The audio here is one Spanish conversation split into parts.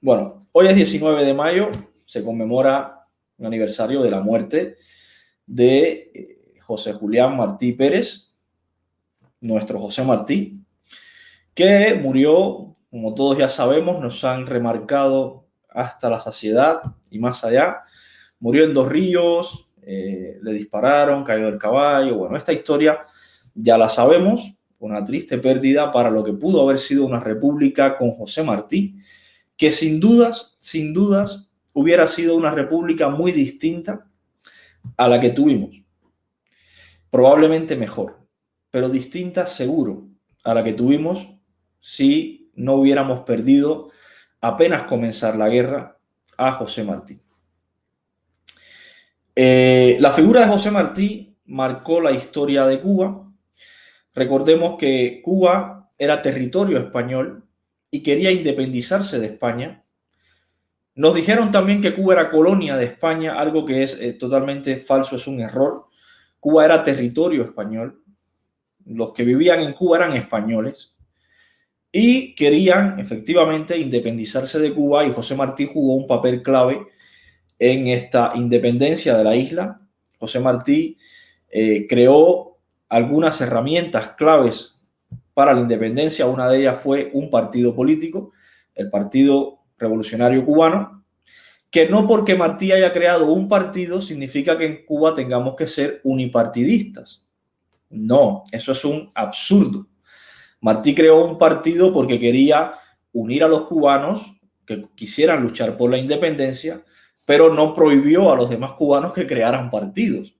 Bueno, hoy es 19 de mayo, se conmemora un aniversario de la muerte de José Julián Martí Pérez, nuestro José Martí, que murió, como todos ya sabemos, nos han remarcado hasta la saciedad y más allá. Murió en Dos Ríos, le dispararon, cayó del caballo. Bueno, esta historia ya la sabemos, una triste pérdida para lo que pudo haber sido una república con José Martí, que sin dudas, hubiera sido una república muy distinta a la que tuvimos. Probablemente mejor, pero distinta seguro a la que tuvimos si no hubiéramos perdido apenas comenzar la guerra a José Martí. La figura de José Martí marcó la historia de Cuba. Recordemos que Cuba era territorio español y quería independizarse de España. Nos dijeron también que Cuba era colonia de España, algo que es totalmente falso, es un error. Cuba era territorio español. Los que vivían en Cuba eran españoles y querían efectivamente independizarse de Cuba, y José Martí jugó un papel clave en esta independencia de la isla. José Martí creó algunas herramientas claves para la independencia. Una de ellas fue un partido político, el Partido Revolucionario Cubano, que no porque Martí haya creado un partido significa que en Cuba tengamos que ser unipartidistas. No, eso es un absurdo. Martí creó un partido porque quería unir a los cubanos que quisieran luchar por la independencia, pero no prohibió a los demás cubanos que crearan partidos.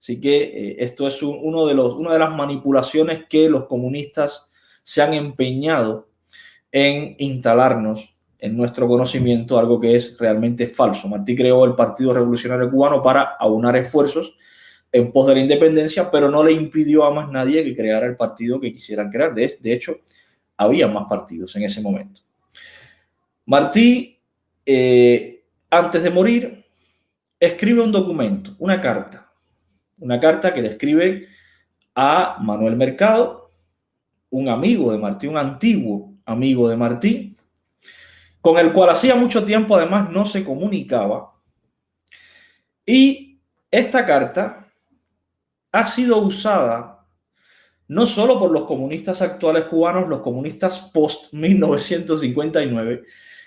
Así que esto es una de las manipulaciones que los comunistas se han empeñado en instalarnos en nuestro conocimiento, algo que es realmente falso. Martí creó el Partido Revolucionario Cubano para aunar esfuerzos en pos de la independencia, pero no le impidió a más nadie que creara el partido que quisieran crear. De hecho, había más partidos en ese momento. Martí, antes de morir, escribe un documento, una carta que le escribe a Manuel Mercado, un amigo de Martí, un antiguo amigo de Martí, con el cual hacía mucho tiempo además no se comunicaba. Y esta carta ha sido usada no solo por los comunistas actuales cubanos, los comunistas post-1959,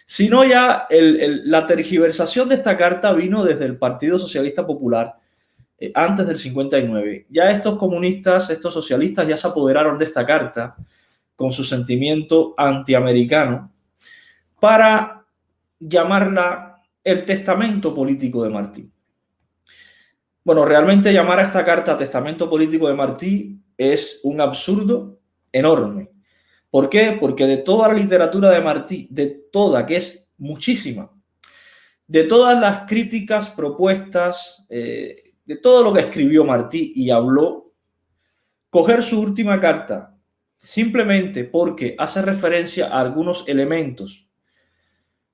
sino ya la tergiversación de esta carta vino desde el Partido Socialista Popular antes del 59. Ya estos comunistas, estos socialistas ya se apoderaron de esta carta con su sentimiento antiamericano para llamarla el testamento político de Martí. Bueno, realmente llamar a esta carta testamento político de Martí es un absurdo enorme. ¿Por qué? Porque de toda la literatura de Martí, de toda, que es muchísima, de todas las críticas, propuestas, de todo lo que escribió Martí y habló, coger su última carta simplemente porque hace referencia a algunos elementos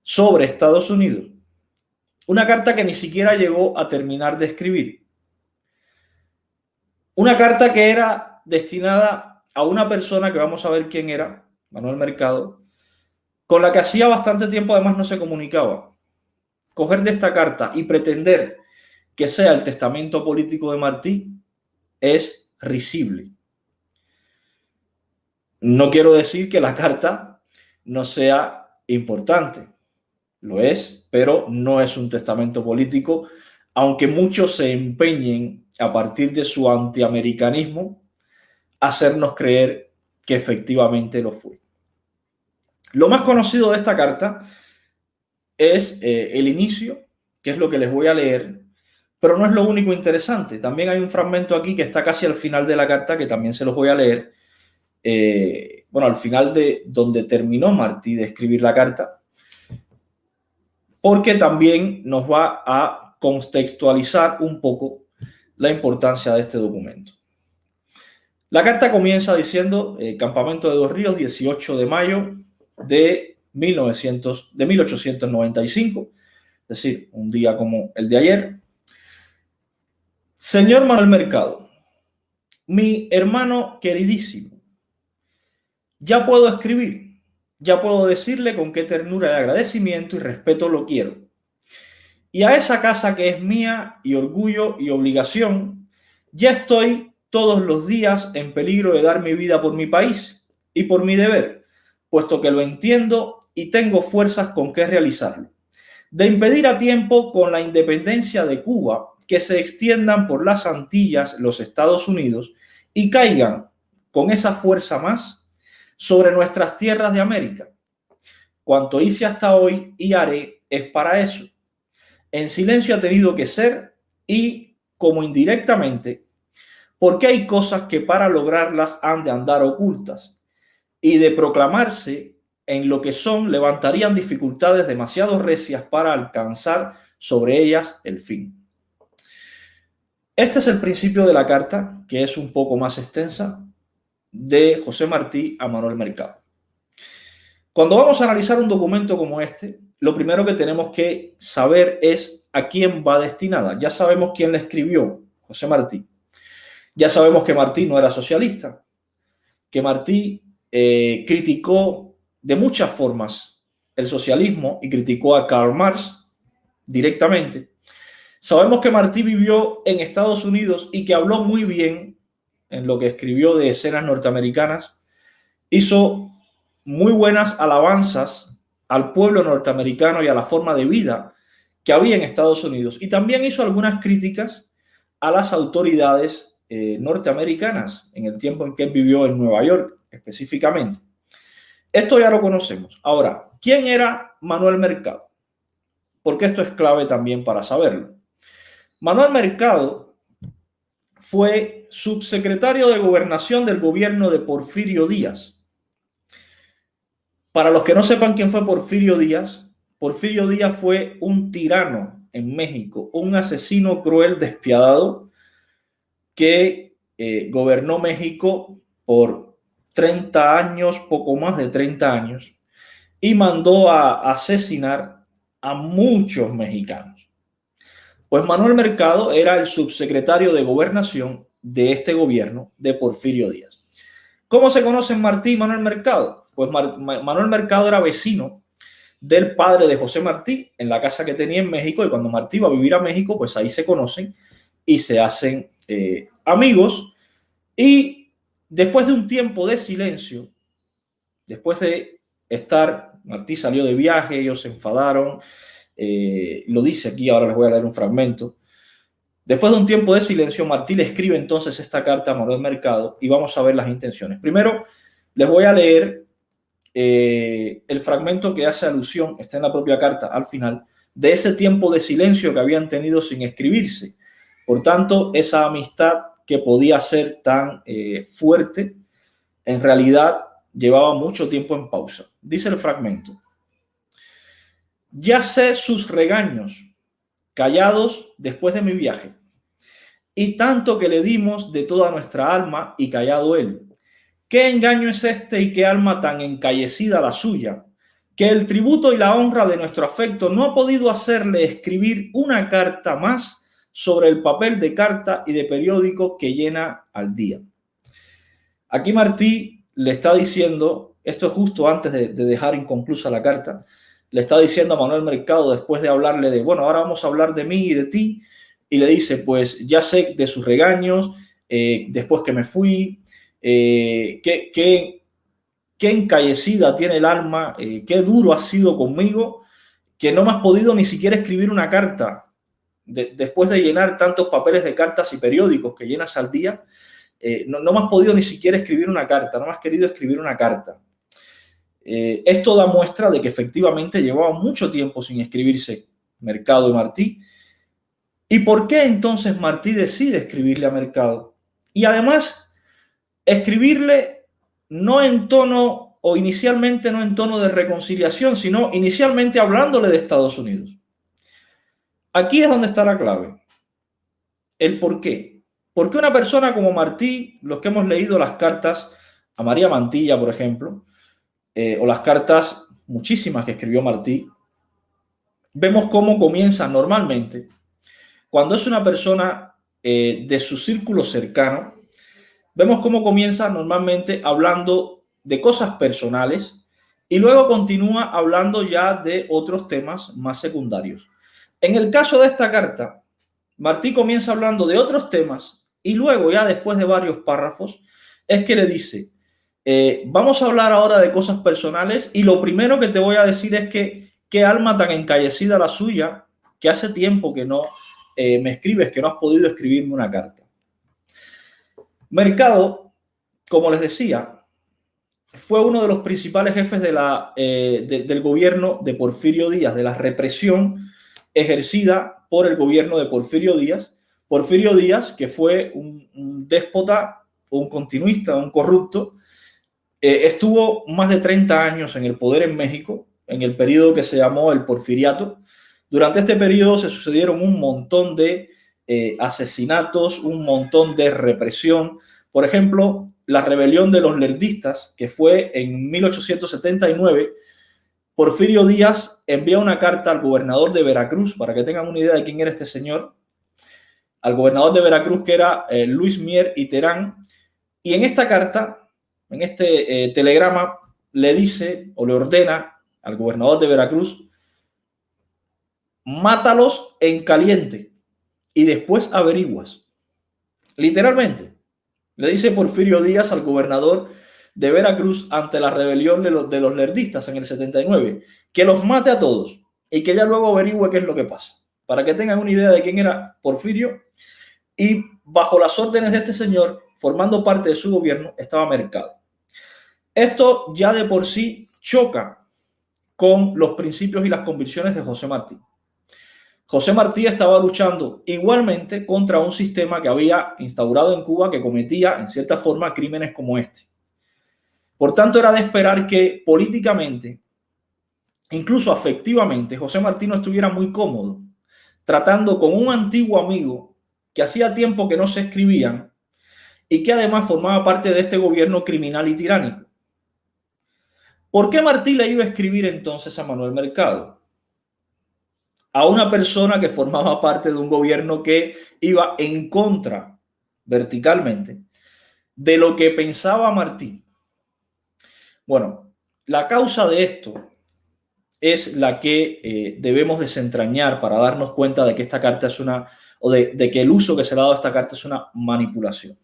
sobre Estados Unidos, una carta que ni siquiera llegó a terminar de escribir, una carta que era destinada a una persona que vamos a ver quién era, Manuel Mercado, con la que hacía bastante tiempo además no se comunicaba. Coger de esta carta y pretender que sea el testamento político de Martí es risible. No quiero decir que la carta no sea importante, lo es, pero no es un testamento político, aunque muchos se empeñen a partir de su antiamericanismo a hacernos creer que efectivamente lo fue. Lo más conocido de esta carta es el inicio, que es lo que les voy a leer, pero no es lo único interesante. También hay un fragmento aquí que está casi al final de la carta, que también se los voy a leer. Bueno, al final de donde terminó Martí de escribir la carta, porque también nos va a contextualizar un poco la importancia de este documento. La carta comienza diciendo Campamento de Dos Ríos, 18 de mayo de 1895, es decir, un día como el de ayer. Señor Manuel Mercado, mi hermano queridísimo, ya puedo escribir. Ya puedo decirle con qué ternura y agradecimiento y respeto lo quiero. Y a esa casa que es mía y orgullo y obligación, ya estoy todos los días en peligro de dar mi vida por mi país y por mi deber, puesto que lo entiendo y tengo fuerzas con que realizarlo. De impedir a tiempo con la independencia de Cuba que se extiendan por las Antillas, los Estados Unidos, y caigan con esa fuerza más sobre nuestras tierras de América. Cuanto hice hasta hoy y haré es para eso. En silencio ha tenido que ser y como indirectamente, porque hay cosas que para lograrlas han de andar ocultas y de proclamarse en lo que son levantarían dificultades demasiado recias para alcanzar sobre ellas el fin. Este es el principio de la carta, que es un poco más extensa, de José Martí a Manuel Mercado. Cuando vamos a analizar un documento como este, lo primero que tenemos que saber es a quién va destinada. Ya sabemos quién la escribió, José Martí. Ya sabemos que Martí no era socialista, que Martí criticó de muchas formas el socialismo y criticó a Karl Marx directamente. Sabemos que Martí vivió en Estados Unidos y que habló muy bien en lo que escribió de escenas norteamericanas. Hizo muy buenas alabanzas al pueblo norteamericano y a la forma de vida que había en Estados Unidos. Y también hizo algunas críticas a las autoridades norteamericanas en el tiempo en que él vivió en Nueva York específicamente. Esto ya lo conocemos. Ahora, ¿quién era Manuel Mercado? Porque esto es clave también para saberlo. Manuel Mercado fue subsecretario de Gobernación del gobierno de Porfirio Díaz. Para los que no sepan quién fue Porfirio Díaz fue un tirano en México, un asesino cruel, despiadado, que gobernó México por 30 años, poco más de 30 años, y mandó a asesinar a muchos mexicanos. Pues Manuel Mercado era el subsecretario de Gobernación de este gobierno de Porfirio Díaz. ¿Cómo se conocen Martí y Manuel Mercado? Pues Manuel Mercado era vecino del padre de José Martí en la casa que tenía en México, y cuando Martí va a vivir a México, pues ahí se conocen y se hacen amigos. Y después de un tiempo de silencio, después de estar, Martí salió de viaje, ellos se enfadaron, lo dice aquí, ahora les voy a leer un fragmento. Después de un tiempo de silencio, Martí le escribe entonces esta carta a Manuel Mercado y vamos a ver las intenciones. Primero, les voy a leer el fragmento que hace alusión, está en la propia carta al final, de ese tiempo de silencio que habían tenido sin escribirse. Por tanto, esa amistad que podía ser tan fuerte, en realidad llevaba mucho tiempo en pausa. Dice el fragmento: ya sé sus regaños, callados después de mi viaje, y tanto que le dimos de toda nuestra alma y callado él. ¿Qué engaño es este y qué alma tan encallecida la suya, que el tributo y la honra de nuestro afecto no ha podido hacerle escribir una carta más sobre el papel de carta y de periódico que llena al día? Aquí Martí le está diciendo, esto es justo antes de dejar inconclusa la carta, le está diciendo a Manuel Mercado, después de hablarle de, bueno, ahora vamos a hablar de mí y de ti, y le dice, pues ya sé de sus regaños, después que me fui, qué encallecida tiene el alma, qué duro has sido conmigo, que no me has podido ni siquiera escribir una carta. Después de llenar tantos papeles de cartas y periódicos que llenas al día, no me has podido ni siquiera escribir una carta, no me has querido escribir una carta. Esto da muestra de que efectivamente llevaba mucho tiempo sin escribirse Mercado y Martí. ¿Y por qué entonces Martí decide escribirle a Mercado? Y además, escribirle no en tono, o inicialmente no en tono de reconciliación, sino inicialmente hablándole de Estados Unidos. Aquí es donde está la clave. El por qué. ¿Por qué una persona como Martí, los que hemos leído las cartas a María Mantilla, por ejemplo, o las cartas muchísimas que escribió Martí, vemos cómo comienza normalmente, cuando es una persona de su círculo cercano, vemos cómo comienza normalmente hablando de cosas personales y luego continúa hablando ya de otros temas más secundarios. En el caso de esta carta, Martí comienza hablando de otros temas y luego ya después de varios párrafos es que le dice, vamos a hablar ahora de cosas personales y lo primero que te voy a decir es que qué alma tan encallecida la suya, que hace tiempo que no me escribes, que no has podido escribirme una carta. Mercado, como les decía, fue uno de los principales jefes del gobierno de Porfirio Díaz, de la represión ejercida por el gobierno de Porfirio Díaz. Porfirio Díaz, que fue un déspota, un continuista, un corrupto, estuvo más de 30 años en el poder en México, en el periodo que se llamó el Porfiriato. Durante este periodo se sucedieron un montón de asesinatos, un montón de represión. Por ejemplo, la rebelión de los lerdistas, que fue en 1879, Porfirio Díaz envía una carta al gobernador de Veracruz, para que tengan una idea de quién era este señor, al gobernador de Veracruz, que era Luis Mier y Terán, y en esta carta, en este telegrama, le dice o le ordena al gobernador de Veracruz, mátalos en caliente y después averiguas. Literalmente, le dice Porfirio Díaz al gobernador de Veracruz ante la rebelión de los lerdistas en el 79, que los mate a todos y que ya luego averigüe qué es lo que pasa, para que tengan una idea de quién era Porfirio. Y bajo las órdenes de este señor, formando parte de su gobierno, estaba Mercado. Esto ya de por sí choca con los principios y las convicciones de José Martí. José Martí estaba luchando igualmente contra un sistema que había instaurado en Cuba que cometía, en cierta forma, crímenes como este. Por tanto, era de esperar que políticamente, incluso afectivamente, José Martí no estuviera muy cómodo tratando con un antiguo amigo que hacía tiempo que no se escribían y que además formaba parte de este gobierno criminal y tiránico. ¿Por qué Martí le iba a escribir entonces a Manuel Mercado? A una persona que formaba parte de un gobierno que iba en contra, verticalmente, de lo que pensaba Martí. Bueno, la causa de esto es la que debemos desentrañar para darnos cuenta de que esta carta es una, o de que el uso que se le ha dado a esta carta es una manipulación.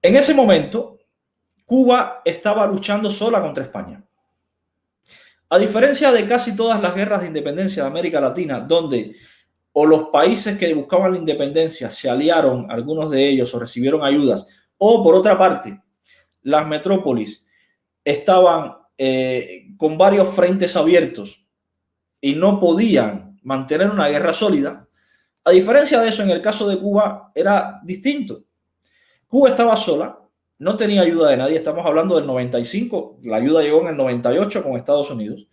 En ese momento, Cuba estaba luchando sola contra España. A diferencia de casi todas las guerras de independencia de América Latina, donde o los países que buscaban la independencia se aliaron, algunos de ellos, o recibieron ayudas, o por otra parte, las metrópolis estaban con varios frentes abiertos y no podían mantener una guerra sólida. A diferencia de eso, en el caso de Cuba era distinto. Cuba estaba sola, no tenía ayuda de nadie, estamos hablando del 95, la ayuda llegó en el 98 con Estados Unidos.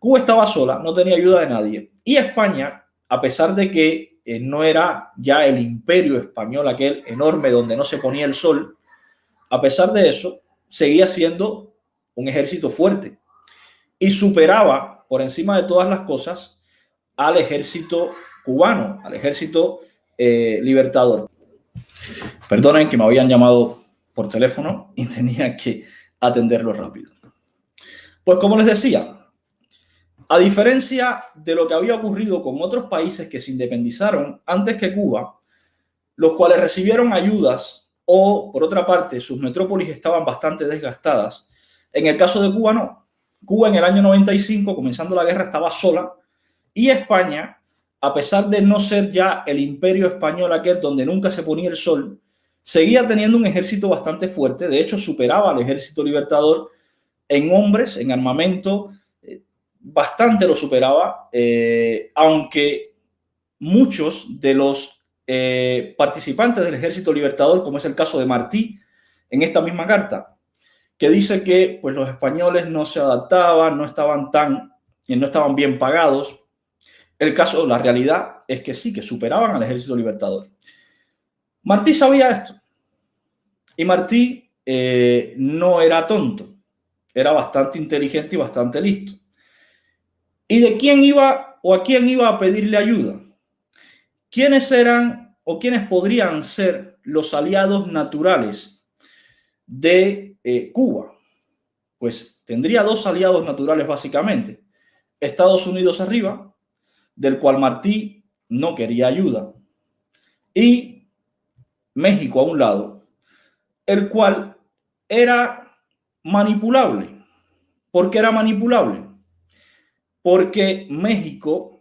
Cuba estaba sola, no tenía ayuda de nadie. Y España, a pesar de que no era ya el imperio español, aquel enorme donde no se ponía el sol, a pesar de eso, seguía siendo un ejército fuerte y superaba por encima de todas las cosas al ejército cubano, al ejército libertador. Perdonen que me habían llamado por teléfono y tenía que atenderlo rápido. Pues como les decía, a diferencia de lo que había ocurrido con otros países que se independizaron antes que Cuba, los cuales recibieron ayudas o, por otra parte, sus metrópolis estaban bastante desgastadas, en el caso de Cuba no. Cuba en el año 95, comenzando la guerra, estaba sola y España, a pesar de no ser ya el imperio español aquel donde nunca se ponía el sol, seguía teniendo un ejército bastante fuerte. De hecho, superaba al ejército libertador en hombres, en armamento, bastante lo superaba, aunque muchos de los participantes del ejército libertador, como es el caso de Martí, en esta misma carta, que dice que pues, los españoles no se adaptaban, no estaban bien pagados. El caso, la realidad es que sí, que superaban al ejército libertador. Martí sabía esto. Y Martí no era tonto, era bastante inteligente y bastante listo. ¿Y de quién iba o a quién iba a pedirle ayuda? ¿Quiénes eran o quiénes podrían ser los aliados naturales de Cuba? pues tendría dos aliados naturales básicamente. Estados Unidos arriba, del cual Martí no quería ayuda, y México a un lado, el cual era manipulable. ¿Por qué era manipulable? Porque México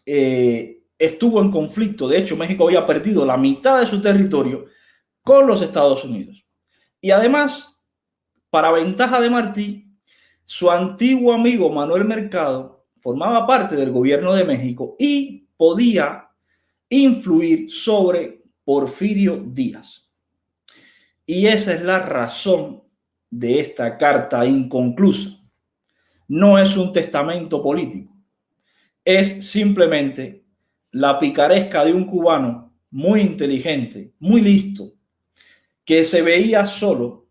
estuvo en conflicto. De hecho, México había perdido la mitad de su territorio con los Estados Unidos. Y además, para ventaja de Martí, su antiguo amigo Manuel Mercado formaba parte del gobierno de México y podía influir sobre Porfirio Díaz. Y esa es la razón de esta carta inconclusa. No es un testamento político, es simplemente la picaresca de un cubano muy inteligente, muy listo, que se veía solo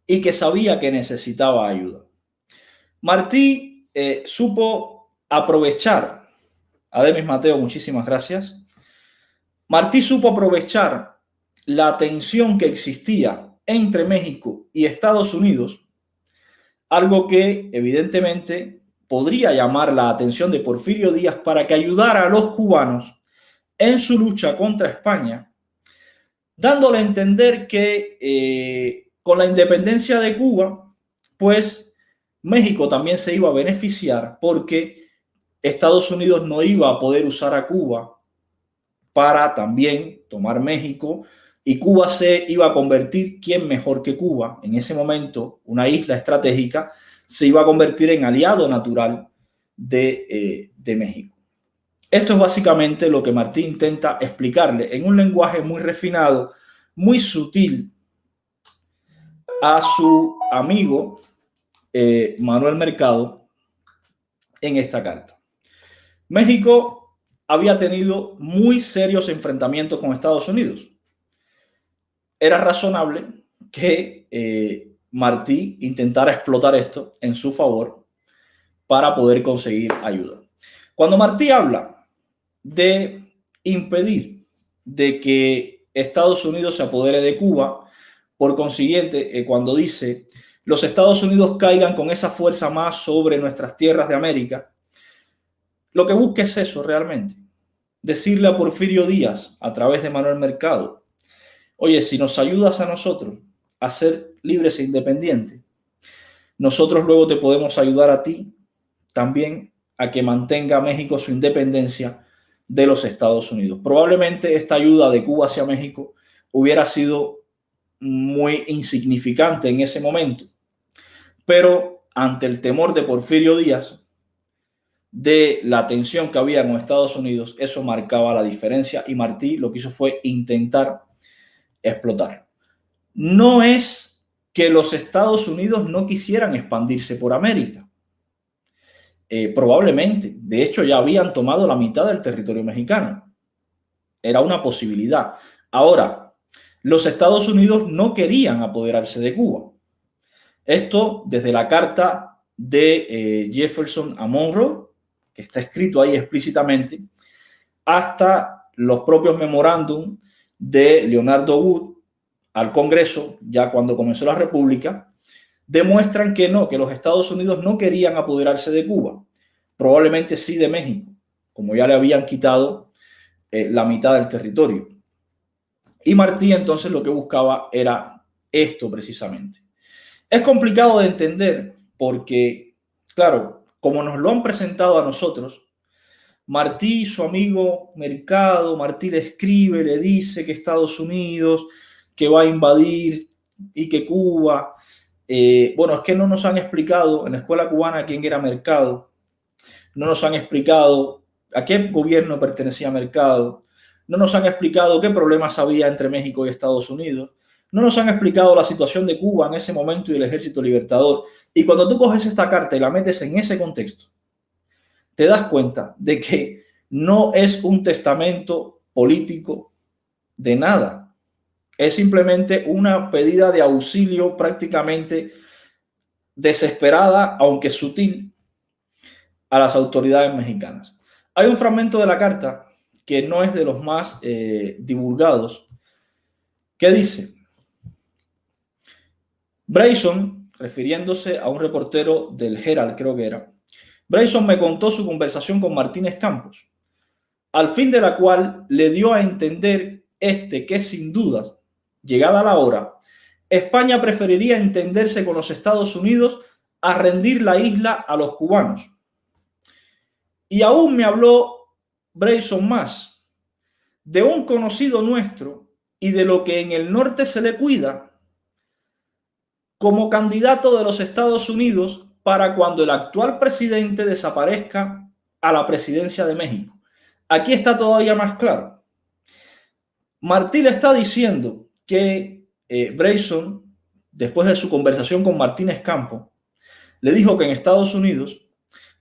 y que sabía que necesitaba ayuda. Martí supo aprovechar, Ademis Mateo, muchísimas gracias. Martí supo aprovechar la tensión que existía entre México y Estados Unidos, algo que evidentemente podría llamar la atención de Porfirio Díaz para que ayudara a los cubanos en su lucha contra España, dándole a entender que con la independencia de Cuba, pues México también se iba a beneficiar porque Estados Unidos no iba a poder usar a Cuba para también tomar México y Cuba se iba a convertir, ¿quién mejor que Cuba? En ese momento, una isla estratégica, se iba a convertir en aliado natural de México. Esto es básicamente lo que Martí intenta explicarle en un lenguaje muy refinado, muy sutil, a su amigo Manuel Mercado en esta carta. México había tenido muy serios enfrentamientos con Estados Unidos. Era razonable que Martí intentara explotar esto en su favor para poder conseguir ayuda. Cuando Martí habla de impedir de que Estados Unidos se apodere de Cuba, por consiguiente, cuando dice los Estados Unidos caigan con esa fuerza más sobre nuestras tierras de América, lo que busca es eso realmente, decirle a Porfirio Díaz a través de Manuel Mercado: oye, si nos ayudas a nosotros a ser libres e independientes, nosotros luego te podemos ayudar a ti también a que mantenga México su independencia de los Estados Unidos. Probablemente esta ayuda de Cuba hacia México hubiera sido muy insignificante en ese momento, pero ante el temor de Porfirio Díaz, de la tensión que había con Estados Unidos, eso marcaba la diferencia y Martí lo que hizo fue intentar explotar. No es que los Estados Unidos no quisieran expandirse por América. Probablemente, de hecho ya habían tomado la mitad del territorio mexicano. Era una posibilidad. Ahora, los Estados Unidos no querían apoderarse de Cuba. Esto desde la carta de Jefferson a Monroe, que está escrito ahí explícitamente, hasta los propios memorándum de Leonardo Wood al Congreso, ya cuando comenzó la República, demuestran que no, que los Estados Unidos no querían apoderarse de Cuba, probablemente sí de México, como ya le habían quitado la mitad del territorio. Y Martí entonces lo que buscaba era esto precisamente. Es complicado de entender porque, claro, como nos lo han presentado a nosotros, Martí, su amigo Mercado, Martí le escribe, le dice que Estados Unidos, que va a invadir y que Cuba. Bueno, es que no nos han explicado en la escuela cubana quién era Mercado, no nos han explicado a qué gobierno pertenecía Mercado, no nos han explicado qué problemas había entre México y Estados Unidos, no nos han explicado la situación de Cuba en ese momento y el Ejército Libertador. Y cuando tú coges esta carta y la metes en ese contexto, te das cuenta de que no es un testamento político de nada. Es simplemente una pedida de auxilio prácticamente desesperada, aunque sutil, a las autoridades mexicanas. Hay un fragmento de la carta que no es de los más divulgados, que dice: Brayson refiriéndose a un reportero del Herald, creo que era, Brayson me contó su conversación con Martínez Campos, al fin de la cual le dio a entender que sin duda, llegada la hora, España preferiría entenderse con los Estados Unidos a rendir la isla a los cubanos. Y aún me habló Brayson más de un conocido nuestro y de lo que en el norte se le cuida como candidato de los Estados Unidos para cuando el actual presidente desaparezca a la presidencia de México. Aquí está todavía más claro. Martí le está diciendo que Brayson, después de su conversación con Martínez Campos, le dijo que en Estados Unidos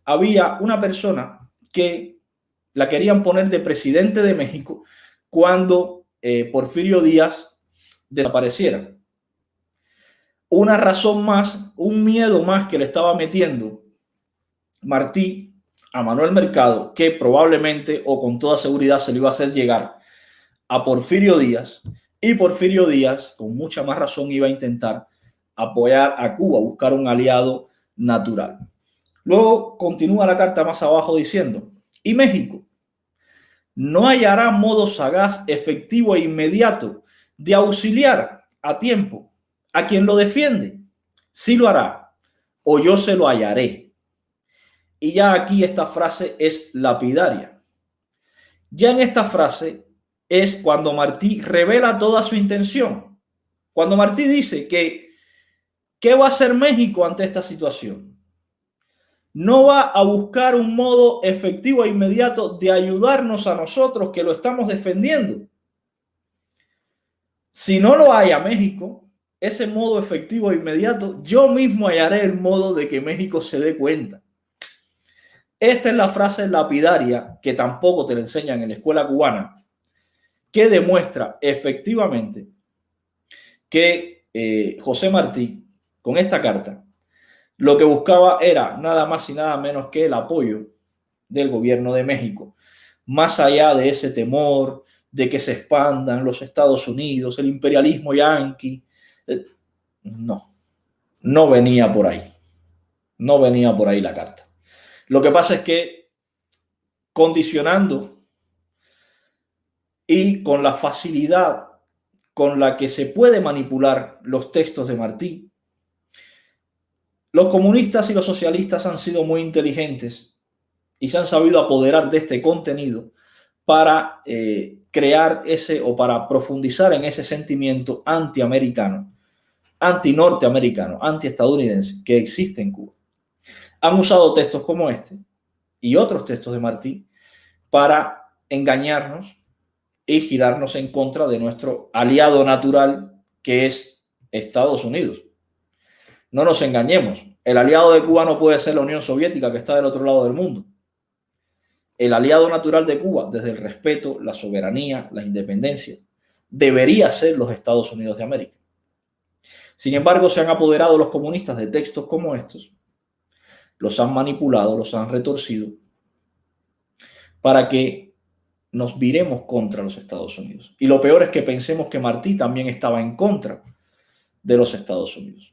había una persona que la querían poner de presidente de México cuando Porfirio Díaz desapareciera. Una razón más, un miedo más que le estaba metiendo Martí a Manuel Mercado, que probablemente o con toda seguridad se le iba a hacer llegar a Porfirio Díaz, y Porfirio Díaz con mucha más razón iba a intentar apoyar a Cuba, buscar un aliado natural. Luego continúa la carta más abajo diciendo, y México no hallará modo sagaz, efectivo e inmediato de auxiliar a tiempo a quien lo defiende. Sí lo hará, o yo se lo hallaré. Y ya aquí esta frase es lapidaria. Ya en esta frase es cuando Martí revela toda su intención. Cuando Martí dice que ¿qué va a hacer México ante esta situación? No va a buscar un modo efectivo e inmediato de ayudarnos a nosotros que lo estamos defendiendo. Si no lo haya México, ese modo efectivo e inmediato, yo mismo hallaré el modo de que México se dé cuenta. Esta es la frase lapidaria que tampoco te la enseñan en la escuela cubana, que demuestra efectivamente que José Martí, con esta carta, lo que buscaba era nada más y nada menos que el apoyo del gobierno de México, más allá de ese temor de que se expandan los Estados Unidos, el imperialismo yanqui. No venía por ahí. No venía por ahí la carta. Lo que pasa es que condicionando y con la facilidad con la que se puede manipular los textos de Martí, los comunistas y los socialistas han sido muy inteligentes y se han sabido apoderar de este contenido para crear para profundizar en ese sentimiento antiamericano, antinorteamericano, antiestadounidense que existe en Cuba. Han usado textos como este y otros textos de Martí para engañarnos y girarnos en contra de nuestro aliado natural, que es Estados Unidos. No nos engañemos, el aliado de Cuba no puede ser la Unión Soviética, que está del otro lado del mundo. El aliado natural de Cuba, desde el respeto, la soberanía, la independencia, debería ser los Estados Unidos de América. Sin embargo, se han apoderado los comunistas de textos como estos, los han manipulado, los han retorcido, para que nos viremos contra los Estados Unidos. Y lo peor es que pensemos que Martí también estaba en contra de los Estados Unidos.